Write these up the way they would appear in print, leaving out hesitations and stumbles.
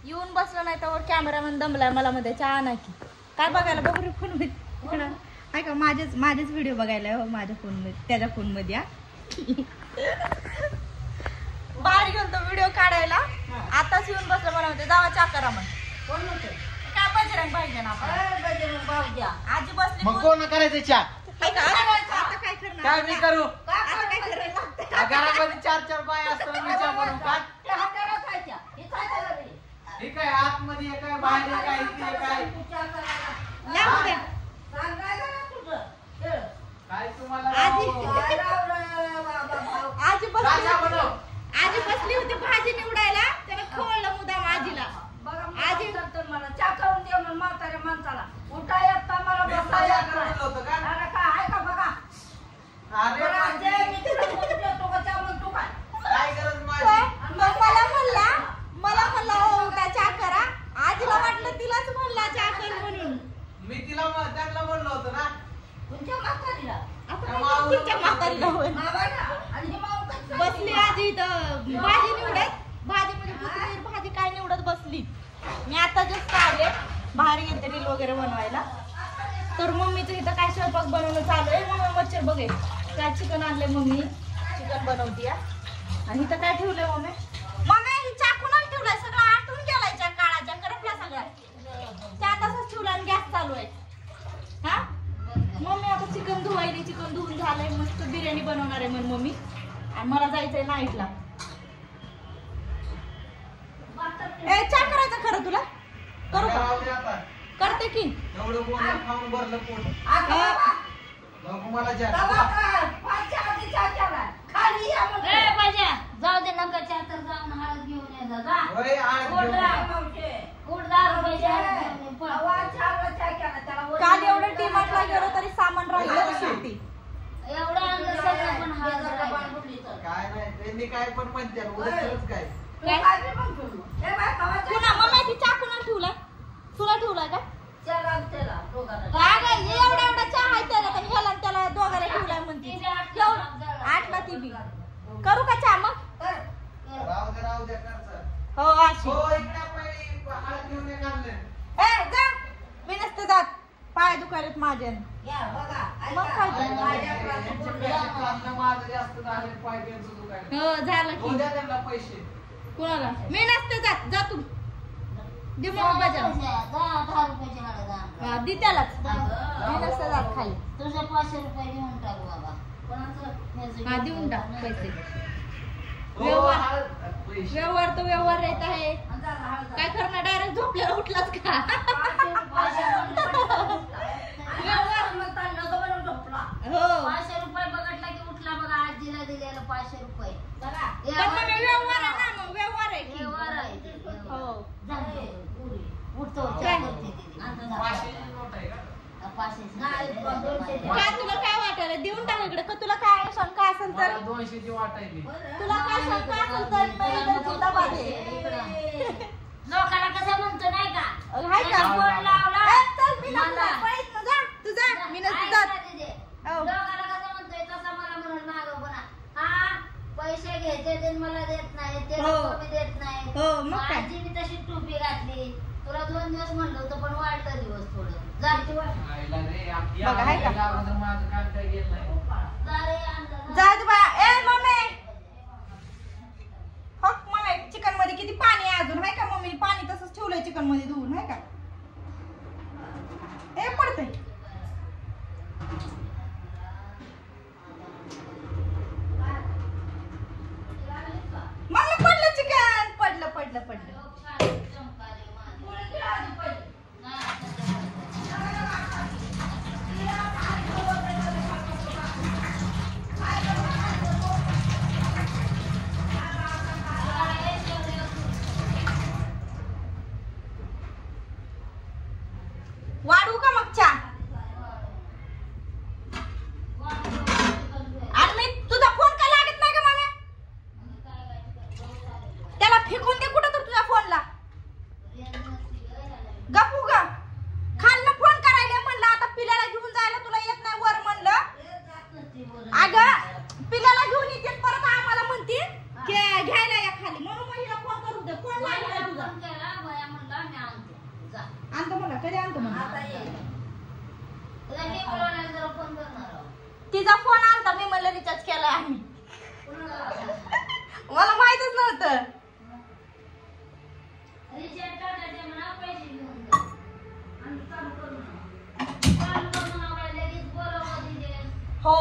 येऊन बसलं नाही तर कॅमेरामॅन दमलाय मला मध्ये चहा ना की काय बघायला बघू रे फोन मध्ये काय का माझेच व्हिडिओ बघायला हो माझ्या फोन मध्ये त्याच्या फोन मध्ये बाहेर घेऊन तो व्हिडिओ काढायला आताच येऊन बसलं मला म्हणते जावा चहा करा मग कोण म्हणते काय बजरंग पाहिजे ना बजरंग भाऊजा आजी बसली मग कोण करायचं चहा आता काय करणार काय मी करू आता काय करायचं घरामध्ये 4-4 बाय असतो मी चहा बनवून का हे काय आतमध्ये हे काय बाहेर हे काय इथे हे काय लावू द्या काय तुम्हाला आजी बसली होती भाजी निवडायला त्याला खवळलं मुदाम आजीला आजी मला चहा करून दे म्हणून म्हाताऱ्या माणसाला उठा येता मला बसा येता अरे काय आहे का बघा अरे मी तुला बोलून देतो का चहा म्हणतो काय गरज माझी मग मला म्हणला हो उठा चहा करा आजीला वाटलं तिलाच म्हणला चहा कर म्हणून मी तिला त्यांना म्हणलं होतं ना तुमच्या म्हातारीला तुमच्या म्हातारीला होय. आणि हे माऊ कसं बसली आजी इथं भाजी निवडत भाजी म्हणजे कोथिंबीर भाजी काय निवडत बसली मी आता जस्ट आले बाहेर गेलते रील वगैरे बनवायला तर मम्मीचं इथं काय स्वयंपाक बनवणं चालू आहे मम्मी मच्छर बघे काय चिकन आणले मम्मी चिकन बनवते आणि इथं काय ठेवलंय मम्मी ही चाकूनच ठेवलाय सगळं आटून गेलाय च्या काळाच्या करपला सगळा त्या तसंच ठेवला आणि गॅस चालू आहे हा मम्मी आता चिकन धुवायली चिकन धुवून झालंय मस्त बिर्याणी बनवणार आहे म्हणून मम्मी आणि मला जायचंय नाईटला चहा करायचं खरं तुला करू का करते की एवढं बोलणं खाऊन भरलं पोट नको मला खाली या मग जाऊ दे नका तर जाऊन हळद घेऊन ये जा होय काल एवढं डिमांडला गेलो तरी सामान राहिलं शेवटी एवढं आणलं सगळं पण हळद काय नाही त्यांनी काय पण म्हणते उलटच काय पुन्हा मम्मी ती चाकून ठेवलाय तुला ठेवलाय का एवढा चहा आहे त्याला तर ह्याला त्याला दोघाला ठेवलाय म्हणते आठला ती बी करू का चहा मग राहू द्या करचा हो अशी हो इकडे पहिले हळद घेऊन ये काढले जा मी नसते जात पाय दुखायलेत माझे मग काय माझं जास्त झाले पाय त्यांचं दुकान हो झालं की उद्या त्यांना पैसे कोणाला मी नसते जात जा तू दे मग बजा 10 रुपयाची हळद आण. हा दी त्यालाच मी नसते जात खाली तुझे 500 रुपये घेऊन टाक बाबा कोणाचं हा देऊन टाक पैसे व्यवहार व्यवहार तो व्यवहार येत आहे काय करणार डायरेक्ट झोपल्याला उठलाच का हो 500 रुपये बघटला की उठला बघा आजीला दिलेलं 500 रुपये पण मग व्यवहार आहे ना मग व्यवहार आहे की व्यवहार आहे ते. हो उठतो काय? पाचशेची नोट आहे का? 500 काय तुला काय वाटायला देऊन टाक इकडे का तुला काय शंका असेल तर मला 200ची वाटायली तुला काय शंका असेल तर मी सुद्धा लोकांना कसं म्हणतो नाही का हाय का बोर्ड लावला. चल मी मला. तुझा मी नसते जात हो. लोकांना कसं म्हणतोय तसं मला म्हणून मागवपणा हा पैसे घ्यायचे ते मला देत नाही ते हो. लोक मी देत नाही हो, मग काय? माझी मी तशी टोपी घातली तुला 2 दिवस म्हणलं होतं पण वाढलं दिवस थोडं जायची वाट आईला रे बघा, हाय का? आपल्या माझं काम काय गेलं नाही जा तू बाळा. ए मम्मी हो मम्मी चिकन मध्ये किती पाणी आहे अजून हाय का मम्मी पाणी तसंच ठेवलंय चिकन मध्ये धुवून हाय का ए पडतंय मम्मी पडलं चिकन पडलं वाढू का मग चहा आणि मी तुझा फोन का लागत नाही का मला त्याला फेकून दे कुठं तर तुझ्या फोनला तिचा फोन आलता, मी म्हणलं रिचार्ज केलाय आम्ही. मला माहितच नव्हतं. रिचार्ज टाकायचे म्हणा, पैसे घेऊन जा. आणि चालू कर म्हणा. चालू कर म्हणा, मला लगेच बोलावं तिथे. हो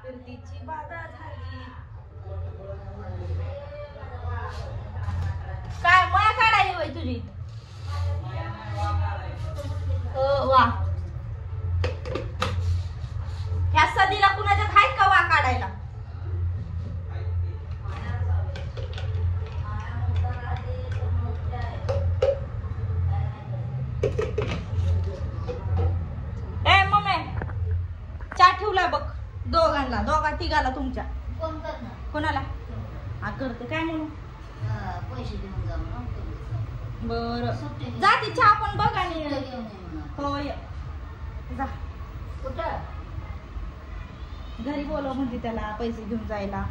फिरतीची बाधा झाली. काय मया काढायली होय तुझी? वा ह्या सदीला कुणाच्यात आहेत का वा काढायला? ए मम्मी चहा ठेवलाय बघ दोघांना, तिघाला तुमच्या. फोन कर ना. कोणाला? हा करते काय म्हणू. पैसे घेऊन जा म्हणा. बर सुट्टी घे. जाती चहा पण बघ आणि सुट्टी घेऊन ये म्हणा. होय जा. कुठं? घरी बोलव म्हणते त्याला पैसे घेऊन जायला.